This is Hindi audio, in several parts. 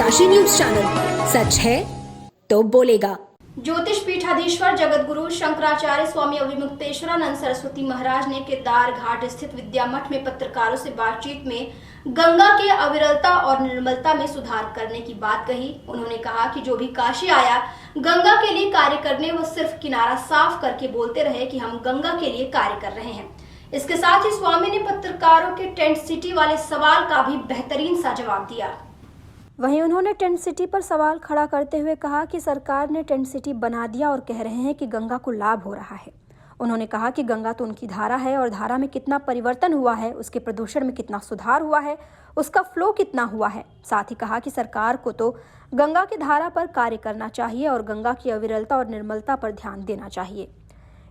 काशी न्यूज चैनल, सच है तो बोलेगा। ज्योतिष पीठाधीश्वर जगत गुरु शंकराचार्य स्वामी अविमुक्तेश्वरानंद सरस्वती महाराज ने केदार घाट स्थित विद्या मठ में पत्रकारों से बातचीत में गंगा के अविरलता और निर्मलता में सुधार करने की बात कही। उन्होंने कहा कि जो भी काशी आया गंगा के लिए कार्य करने, वो सिर्फ किनारा साफ करके बोलते रहे कि हम गंगा के लिए कार्य कर रहे हैं। इसके साथ ही स्वामी ने पत्रकारों के टेंट सिटी वाले सवाल का भी बेहतरीन सा जवाब दिया। वहीं उन्होंने टेंट सिटी पर सवाल खड़ा करते हुए कहा कि सरकार ने टेंट सिटी बना दिया और कह रहे हैं कि गंगा को लाभ हो रहा है। उन्होंने कहा कि गंगा तो उनकी धारा है और धारा में कितना परिवर्तन हुआ है, उसके प्रदूषण में कितना सुधार हुआ है, उसका फ्लो कितना हुआ है। साथ ही कहा कि सरकार को तो गंगा की धारा पर कार्य करना चाहिए और गंगा की अविरलता और निर्मलता पर ध्यान देना चाहिए।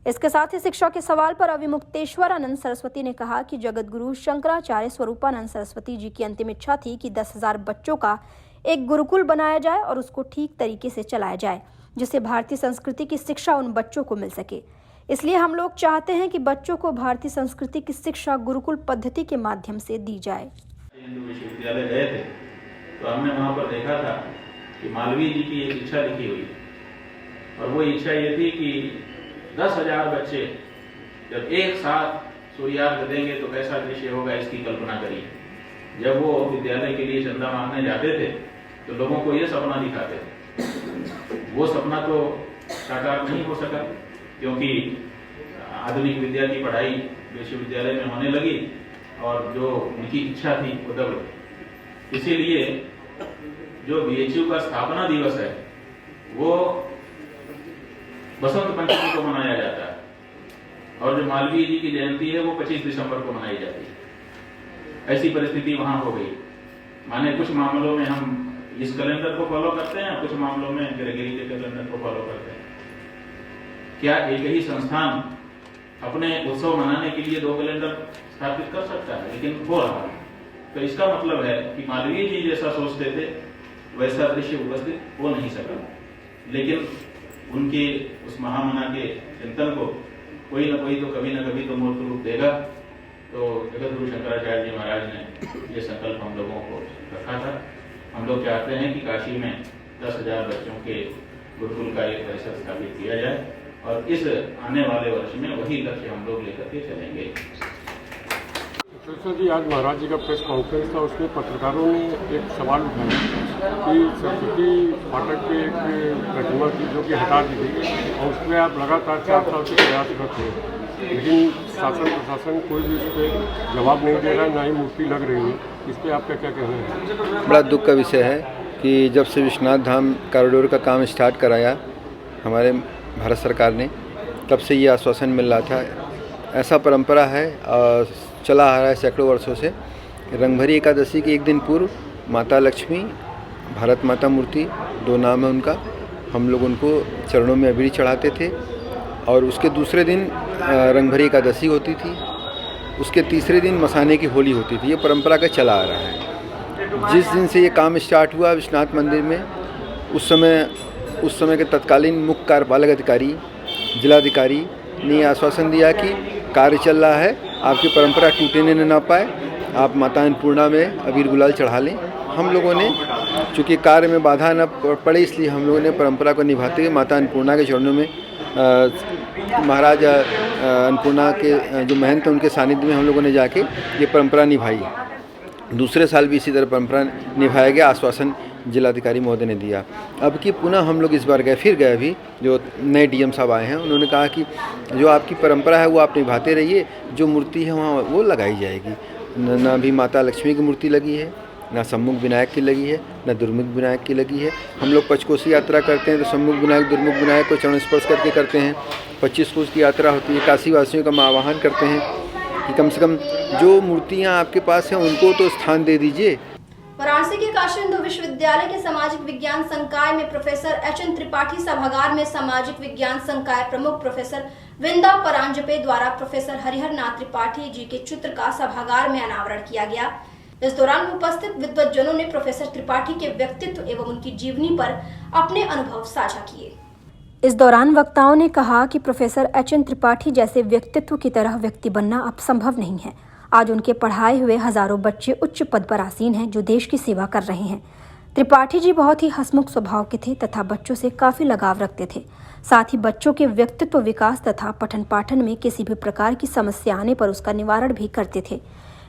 इसके साथ ही शिक्षा के सवाल पर अविमुक्तेश्वरानंद सरस्वती ने कहा कि जगत गुरु शंकराचार्य स्वरूपानंद सरस्वती जी की अंतिम इच्छा थी कि 10,000 बच्चों का एक गुरुकुल बनाया जाए और उसको ठीक तरीके से चलाया जाए, जिससे भारतीय संस्कृति की शिक्षा उन बच्चों को मिल सके। इसलिए हम लोग चाहते हैं कि बच्चों को भारतीय संस्कृति की शिक्षा गुरुकुल पद्धति के माध्यम से दी जाए। हिंदू विश्वविद्यालय गए थे तो हमने वहाँ पर देखा था कि मालवीय जी की एक इच्छा लिखी हुई और वो इच्छा ये थी कि 10,000 बच्चे जब एक साथ सूर्यार्घ देंगे तो कैसा दृश्य होगा, इसकी कल्पना करिए। जब वो विद्यालय के लिए चंदा मांगने जाते थे तो लोगों को ये सपना दिखाते थे। वो सपना तो साकार नहीं हो सका क्योंकि आधुनिक विद्या की पढ़ाई विश्वविद्यालय में होने लगी और जो उनकी इच्छा थी वो दब गई। इसीलिए जो बीएचयू का स्थापना दिवस है वो बसंत पंचमी को मनाया जाता है और जो मालवीय जी की जयंती है वो 25 दिसंबर को मनाई जाती है। ऐसी परिस्थिति वहां हो गई। माने कुछ मामलों में हम इस कैलेंडर को फॉलो करते हैं, कुछ मामलों में ग्रेगरी के कैलेंडर को फॉलो करते हैं। क्या एक ही संस्थान अपने उत्सव मनाने के लिए 2 कैलेंडर स्थापित कर सकता है? लेकिन हो रहा है। तो इसका मतलब है कि मालवीय जी जैसा सोचते थे वैसा दृश्य उपस्थित हो नहीं सका, लेकिन उनके उस महामना के चिंतन को कोई न कोई तो कभी न कभी तो मूर्त रूप देगा। तो जगत गुरु शंकराचार्य जी महाराज ने ये संकल्प हम लोगों को रखा था। हम लोग चाहते हैं कि काशी में 10,000 बच्चों के गुरुकुल का एक परिसर स्थापित किया जाए और इस आने वाले वर्ष में वही लक्ष्य हम लोग लेकर के चलेंगे। सरस्वती जी, आज महाराज जी का प्रेस कॉन्फ्रेंस था, उसमें पत्रकारों ने एक सवाल उठाया कि सरस्वती फाटक पे एक प्रतिमा थी जो कि हटा दी गई और उसमें आप लगातार 4 साल से प्रयासरत हैं, लेकिन शासन प्रशासन कोई भी उस पर जवाब नहीं दे रहा, ना ही मूर्ति लग रही है। इस पर आपका क्या कहना है? बड़ा दुख का विषय है कि जब से विश्वनाथ धाम कॉरिडोर का काम स्टार्ट कराया हमारे भारत सरकार ने, तब से ये आश्वासन मिल रहा था। ऐसा परंपरा है और चला आ रहा है सैकड़ों वर्षों से। रंगभरी एकादशी के एक दिन पूर्व माता लक्ष्मी, भारत माता मूर्ति 2 नाम है उनका, हम लोग उनको चरणों में अबीर चढ़ाते थे और उसके दूसरे दिन रंगभरी एकादशी होती थी, उसके तीसरे दिन मसाने की होली होती थी। ये परंपरा का चला आ रहा है। जिस दिन से ये काम स्टार्ट हुआ विश्वनाथ मंदिर में, उस समय के तत्कालीन मुख्य कार्यपालक अधिकारी जिलाधिकारी ने आश्वासन दिया कि कार्य चल रहा है, आपकी परंपरा टूटने न पाए, आप माता अन्नपूर्णा में अबीर गुलाल चढ़ा लें। हम लोगों ने चूँकि कार्य में बाधा न पड़े, इसलिए हम लोगों ने परंपरा को निभाते हुए माता अन्नपूर्णा के चरणों में महाराज अन्नपूर्णा के जो महंत हैं उनके सानिध्य में हम लोगों ने जाके ये परंपरा निभाई। दूसरे साल भी इसी तरह परंपरा निभाया गया, आश्वासन जिलाधिकारी महोदय ने दिया। अब कि पुनः हम लोग इस बार फिर गए, अभी जो नए डीएम साहब आए हैं उन्होंने कहा कि जो आपकी परंपरा है वो आप निभाते रहिए, जो मूर्ति है वहाँ वो लगाई जाएगी। ना भी माता लक्ष्मी की मूर्ति लगी है, ना सम्मुख विनायक की लगी है, ना दुर्मुख विनायक की लगी है। हम लोग पंचकोशी यात्रा करते हैं तो सम्मुख विनायक दुर्मुख विनायक को चरण स्पर्श करके करते हैं। 25 कोष की यात्रा होती है, काशी वासियों का आह्वान करते हैं कि कम से कम जो मूर्तियाँ आपके पास हैं उनको तो स्थान दे दीजिए। वाराणसी के काशी हिंदू विश्वविद्यालय के सामाजिक विज्ञान संकाय में प्रोफेसर एच.एन. त्रिपाठी सभागार में सामाजिक विज्ञान संकाय प्रमुख प्रोफेसर विंदा परांजपे द्वारा प्रोफेसर हरिहर नाथ त्रिपाठी जी के चित्र का सभागार में अनावरण किया गया। इस दौरान उपस्थित विद्वज्जनों ने प्रोफेसर त्रिपाठी के व्यक्तित्व एवं उनकी जीवनी पर अपने अनुभव साझा किए। इस दौरान वक्ताओं ने कहा कि प्रोफेसर एच.एन. त्रिपाठी जैसे व्यक्तित्व की तरह व्यक्ति बनना अब संभव नहीं है। आज उनके पढ़ाए हुए हजारों बच्चे उच्च पद पर आसीन हैं जो देश की सेवा कर रहे हैं। त्रिपाठी जी बहुत ही हंसमुख स्वभाव के थे तथा बच्चों से काफी लगाव रखते थे। साथ ही बच्चों के व्यक्तित्व विकास तथा पठन पाठन में किसी भी प्रकार की समस्या आने पर उसका निवारण भी करते थे।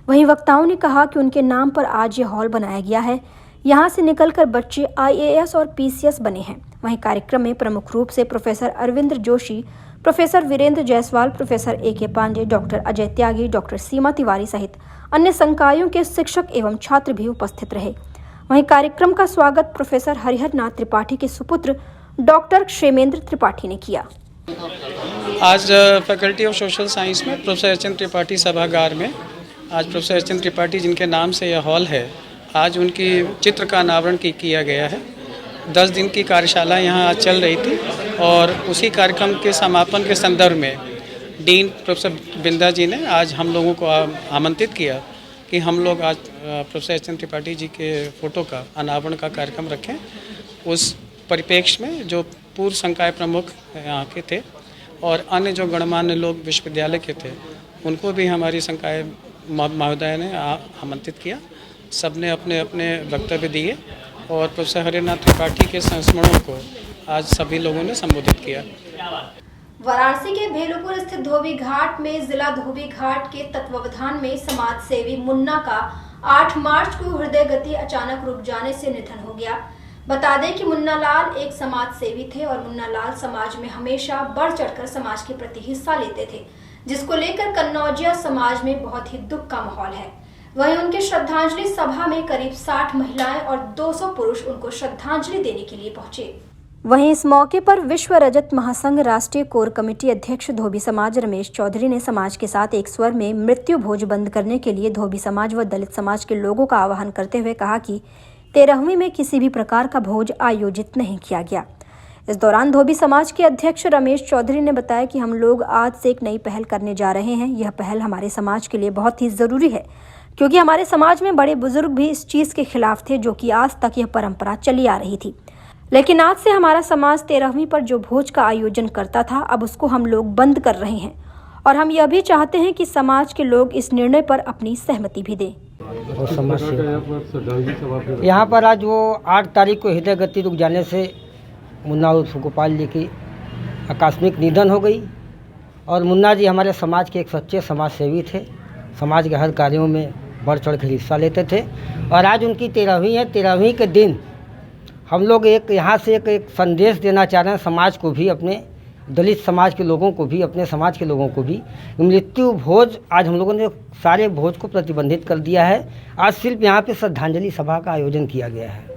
वहीं वक्ताओं ने कहा कि उनके नाम पर आज ये हॉल बनाया गया है। यहाँ से निकलकर बच्चे IAS और PCS बने हैं। वहीं कार्यक्रम में प्रमुख रूप से professor Arvind Joshi, professor Virendra Jaiswal, professor AK Pandey, doctor Ajay Tyagi, doctor Seema Tiwari सहित अन्य संकायों के शिक्षक एवं छात्र भी उपस्थित रहे। वहीं कार्यक्रम का स्वागत प्रोफेसर हरिहर नाथ त्रिपाठी के सुपुत्र डॉक्टर क्षेमेंद्र त्रिपाठी ने किया। आज फैकल्टी ऑफ सोशल साइंस में प्रोफेसर एच.एन. त्रिपाठी सभागार में आज प्रोफेसर एच.एन. त्रिपाठी जिनके नाम से यह हॉल है, आज उनकी चित्र का अनावरण किया गया है। 10 दिन की कार्यशाला यहाँ आज चल रही थी और उसी कार्यक्रम के समापन के संदर्भ में डीन प्रोफेसर बिंदा जी ने आज हम लोगों को आमंत्रित किया कि हम लोग आज प्रोफेसर एच.एन. त्रिपाठी जी के फ़ोटो का अनावरण का कार्यक्रम रखें। उस परिप्रेक्ष्य में जो पूर्व संकाय प्रमुख यहाँ के थे और अन्य जो गणमान्य लोग विश्वविद्यालय के थे, उनको भी हमारी संकाय महोदय ने आमंत्रित किया। सबने अपने अपने वक्तव्य दिए और प्रोफेसर हरिनाथ त्रिपाठी के संस्मरणों को आज सभी लोगों ने संबोधित किया। वाराणसी के भेलूपुर स्थित धोबी घाट में जिला धोबी घाट के तत्वावधान में समाज सेवी मुन्ना का 8 मार्च को हृदय गति अचानक रुक जाने से निधन हो गया। बता दें कि मुन्ना लाल एक समाज सेवी थे और मुन्ना लाल समाज में हमेशा बढ़ चढ़कर समाज के प्रति हिस्सा लेते थे, जिसको लेकर कन्नौजिया समाज में बहुत ही दुख का माहौल है। वहीं उनके श्रद्धांजलि सभा में करीब 60 महिलाएं और 200 पुरुष उनको श्रद्धांजलि देने के लिए पहुंचे। वहीं इस मौके पर विश्व रजत महासंघ राष्ट्रीय कोर कमेटी अध्यक्ष धोबी समाज रमेश चौधरी ने समाज के साथ एक स्वर में मृत्यु भोज बंद करने के लिए धोबी समाज व दलित समाज के लोगों का आह्वान करते हुए कहा कि 13वीं में किसी भी प्रकार का भोज आयोजित नहीं किया गया। इस दौरान धोबी समाज के अध्यक्ष रमेश चौधरी ने बताया कि हम लोग आज से एक नई पहल करने जा रहे हैं। यह पहल हमारे समाज के लिए बहुत ही जरूरी है, क्योंकि हमारे समाज में बड़े बुजुर्ग भी इस चीज के खिलाफ थे, जो कि आज तक यह परंपरा चली आ रही थी। लेकिन आज से हमारा समाज 13वीं पर जो भोज का आयोजन करता था, अब उसको हम लोग बंद कर रहे हैं और हम यह भी चाहते हैं कि समाज के लोग इस निर्णय पर अपनी सहमति भी दें। और समाज से यहाँ पर आज वो 8 तारीख को हृदय गति रुक जाने से मुन्ना उर्फ गोपाल जी की आकस्मिक निधन हो गई। और मुन्ना जी हमारे समाज के एक सच्चे समाज सेवी थे, समाज के हर कार्यों में बढ़ चढ़ कर हिस्सा लेते थे। और आज उनकी 13वीं है। 13वीं के दिन हम लोग एक यहाँ से एक संदेश देना चाह रहे हैं समाज को भी, अपने दलित समाज के लोगों को भी, अपने समाज के लोगों को भी। मृत्यु भोज आज हम लोगों ने सारे भोज को प्रतिबंधित कर दिया है। आज सिर्फ यहाँ पे श्रद्धांजलि सभा का आयोजन किया गया है।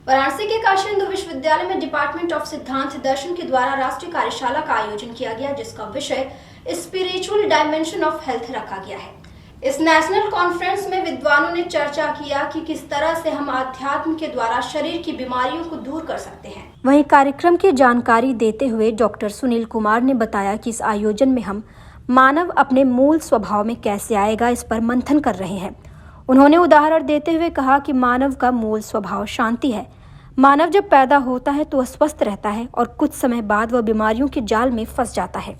वाराणसी के काशी हिंदू विश्वविद्यालय में डिपार्टमेंट ऑफ सिद्धांत दर्शन के द्वारा राष्ट्रीय कार्यशाला का आयोजन किया गया, जिसका विषय स्पिरिचुअल डायमेंशन ऑफ हेल्थ रखा गया है। इस नेशनल कॉन्फ्रेंस में विद्वानों ने चर्चा किया कि किस तरह से हम आध्यात्म के द्वारा शरीर की बीमारियों को दूर कर सकते हैं। वहीं कार्यक्रम की जानकारी देते हुए डॉक्टर सुनील कुमार ने बताया कि इस आयोजन में हम मानव अपने मूल स्वभाव में कैसे आएगा, इस पर मंथन कर रहे हैं। उन्होंने उदाहरण देते हुए कहा कि मानव का मूल स्वभाव शांति है। मानव जब पैदा होता है तो अस्वस्थ रहता है और कुछ समय बाद वह बीमारियों के जाल में फंस जाता है।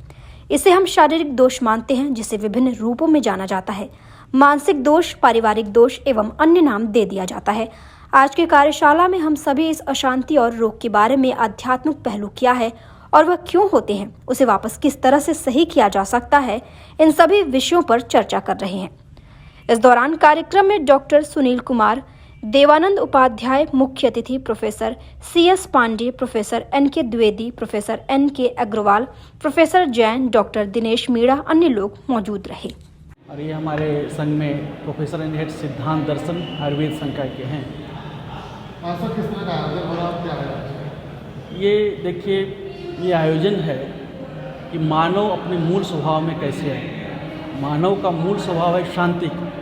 इसे हम शारीरिक दोष मानते हैं, जिसे विभिन्न रूपों में जाना जाता है। मानसिक दोष, पारिवारिक दोष एवं अन्य नाम दे दिया जाता है। आज की कार्यशाला में हम सभी इस अशांति और रोग के बारे में आध्यात्मिक पहलू क्या है और वह क्यों होते हैं, उसे वापस किस तरह से सही किया जा सकता है, इन सभी विषयों पर चर्चा कर रहे हैं। इस दौरान कार्यक्रम में डॉक्टर सुनील कुमार, देवानंद उपाध्याय, मुख्य अतिथि professor CS Pandey, professor NK Dwivedi, professor NK Agarwal, professor Jain, doctor Dinesh Meena, अन्य लोग मौजूद रहे। और ये हमारे संघ में प्रोफेसर एंड हेड सिद्धांत दर्शन आयुर्वेद संकाय के हैं। किस तरह का आयोजन हो रहा है, क्या है? ये देखिए, ये आयोजन है कि मानव अपने मूल स्वभाव में कैसे है। मानव का मूल स्वभाव है शांति का,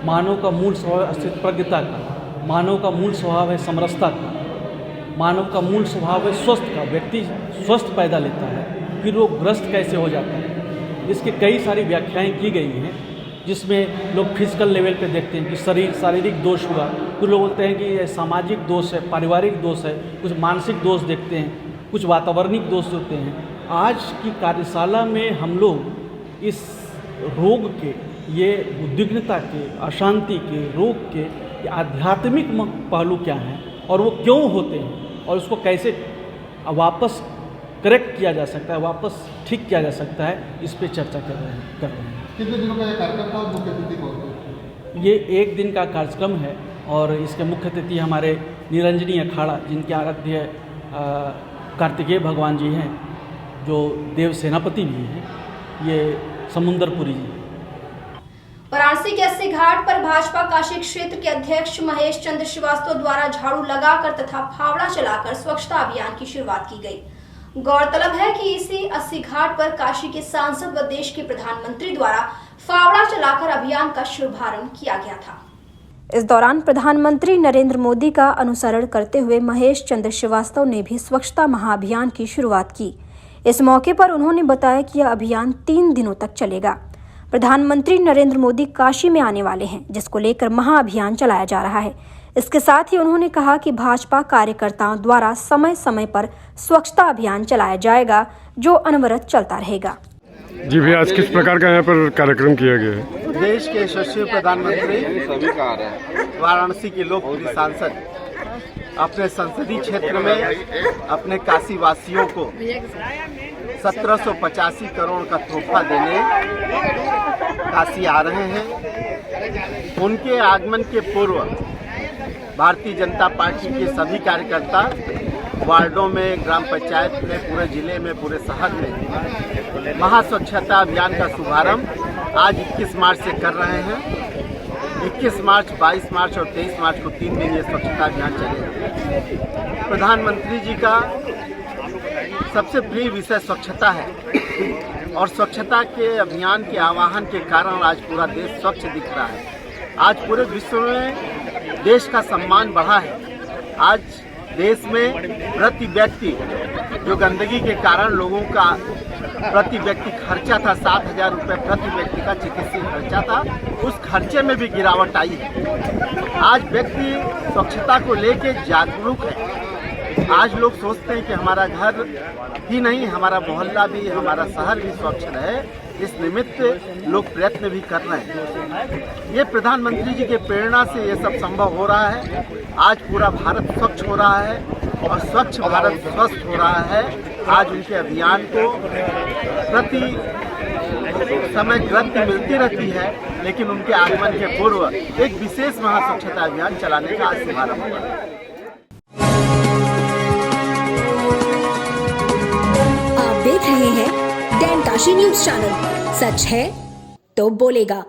मानव का मूल स्वभाव है अस्तित्व प्रज्ञता का, मानव का मूल स्वभाव है समरसता का, मानव का मूल स्वभाव है स्वस्थ का। व्यक्ति स्वस्थ पैदा लेता है, फिर वो ग्रस्त कैसे हो जाता है। इसकी कई सारी व्याख्याएं की गई हैं, जिसमें लोग फिजिकल लेवल पे देखते हैं कि शारीरिक दोष हुआ, कुछ लोग बोलते हैं कि ये सामाजिक दोष है, पारिवारिक दोष है, कुछ मानसिक दोष देखते हैं, कुछ वातावरणिक दोष होते हैं। आज की कार्यशाला में हम लोग इस रोग के, ये उद्विग्नता के, अशांति के, रोग के आध्यात्मिक पहलू क्या हैं और वो क्यों होते हैं और उसको कैसे वापस करेक्ट किया जा सकता है, वापस ठीक किया जा सकता है, इस पे चर्चा कर रहे हैं। कितने दिनों का ये कार्यक्रम था और मुख्य अतिथि कौन थे? ये 1 दिन का कार्यक्रम है और इसके मुख्य अतिथि हमारे निरंजनी अखाड़ा, जिनके आराध्य कार्तिकेय भगवान जी हैं, जो देव सेनापति भी हैं, ये समुंदरपुरी जी। वाराणसी के अस्सी घाट पर भाजपा काशी क्षेत्र के अध्यक्ष महेश चंद्र श्रीवास्तव द्वारा झाड़ू लगाकर तथा फावड़ा चलाकर स्वच्छता अभियान की शुरुआत की गई। गौरतलब है कि इसी अस्सी घाट पर काशी के सांसद व देश के प्रधानमंत्री द्वारा फावड़ा चलाकर अभियान का शुभारंभ किया गया था। इस दौरान प्रधानमंत्री नरेंद्र मोदी का अनुसरण करते हुए महेश चंद्र श्रीवास्तव ने भी स्वच्छता महाअभियान की शुरुआत की। इस मौके पर उन्होंने बताया कि यह अभियान 3 दिनों तक चलेगा। प्रधानमंत्री नरेंद्र मोदी काशी में आने वाले हैं, जिसको लेकर महाअभियान चलाया जा रहा है। इसके साथ ही उन्होंने कहा कि भाजपा कार्यकर्ताओं द्वारा समय समय पर स्वच्छता अभियान चलाया जाएगा, जो अनवरत चलता रहेगा। जी भैया, आज किस प्रकार का यहाँ पर कार्यक्रम किया गया है? देश के यशस्वी प्रधानमंत्री, वाराणसी के लोकप्रिय सांसद अपने संसदीय क्षेत्र में अपने काशी वासियों को 1785 करोड़ का तोहफा देने काशी आ रहे हैं। उनके आगमन के पूर्व भारतीय जनता पार्टी के सभी कार्यकर्ता वार्डों में, ग्राम पंचायत में, पूरे जिले में, पूरे शहर में महास्वच्छता अभियान का शुभारंभ आज 21 मार्च से कर रहे हैं। 21 मार्च, 22 मार्च और 23 मार्च को 3 दिन ये स्वच्छता अभियान चलेगा। प्रधानमंत्री जी का सबसे प्रिय विषय स्वच्छता है और स्वच्छता के अभियान के आह्वान के कारण आज पूरा देश स्वच्छ दिख रहा है। आज पूरे विश्व में देश का सम्मान बढ़ा है। आज देश में प्रति व्यक्ति जो गंदगी के कारण लोगों का प्रति व्यक्ति खर्चा था 7,000 रुपये प्रति व्यक्ति का चिकित्सीय खर्चा था, उस खर्चे में भी गिरावट आई है। आज व्यक्ति स्वच्छता को लेके जागरूक है। आज लोग सोचते हैं कि हमारा घर ही नहीं, हमारा मोहल्ला भी, हमारा शहर भी स्वच्छ रहे। इस निमित्त लोग प्रयत्न भी कर रहे हैं। ये प्रधानमंत्री जी के प्रेरणा से ये सब संभव हो रहा है। आज पूरा भारत स्वच्छ हो रहा है और स्वच्छ भारत स्वस्थ हो रहा है। आज उनके अभियान को प्रति समय गति मिलती रहती है, लेकिन उनके आगमन के पूर्व एक विशेष महास्वच्छता अभियान चलाने का आज शुभारंभ हुआ है। आप देख रहे हैं डैन काशी न्यूज चैनल। सच है तो बोलेगा।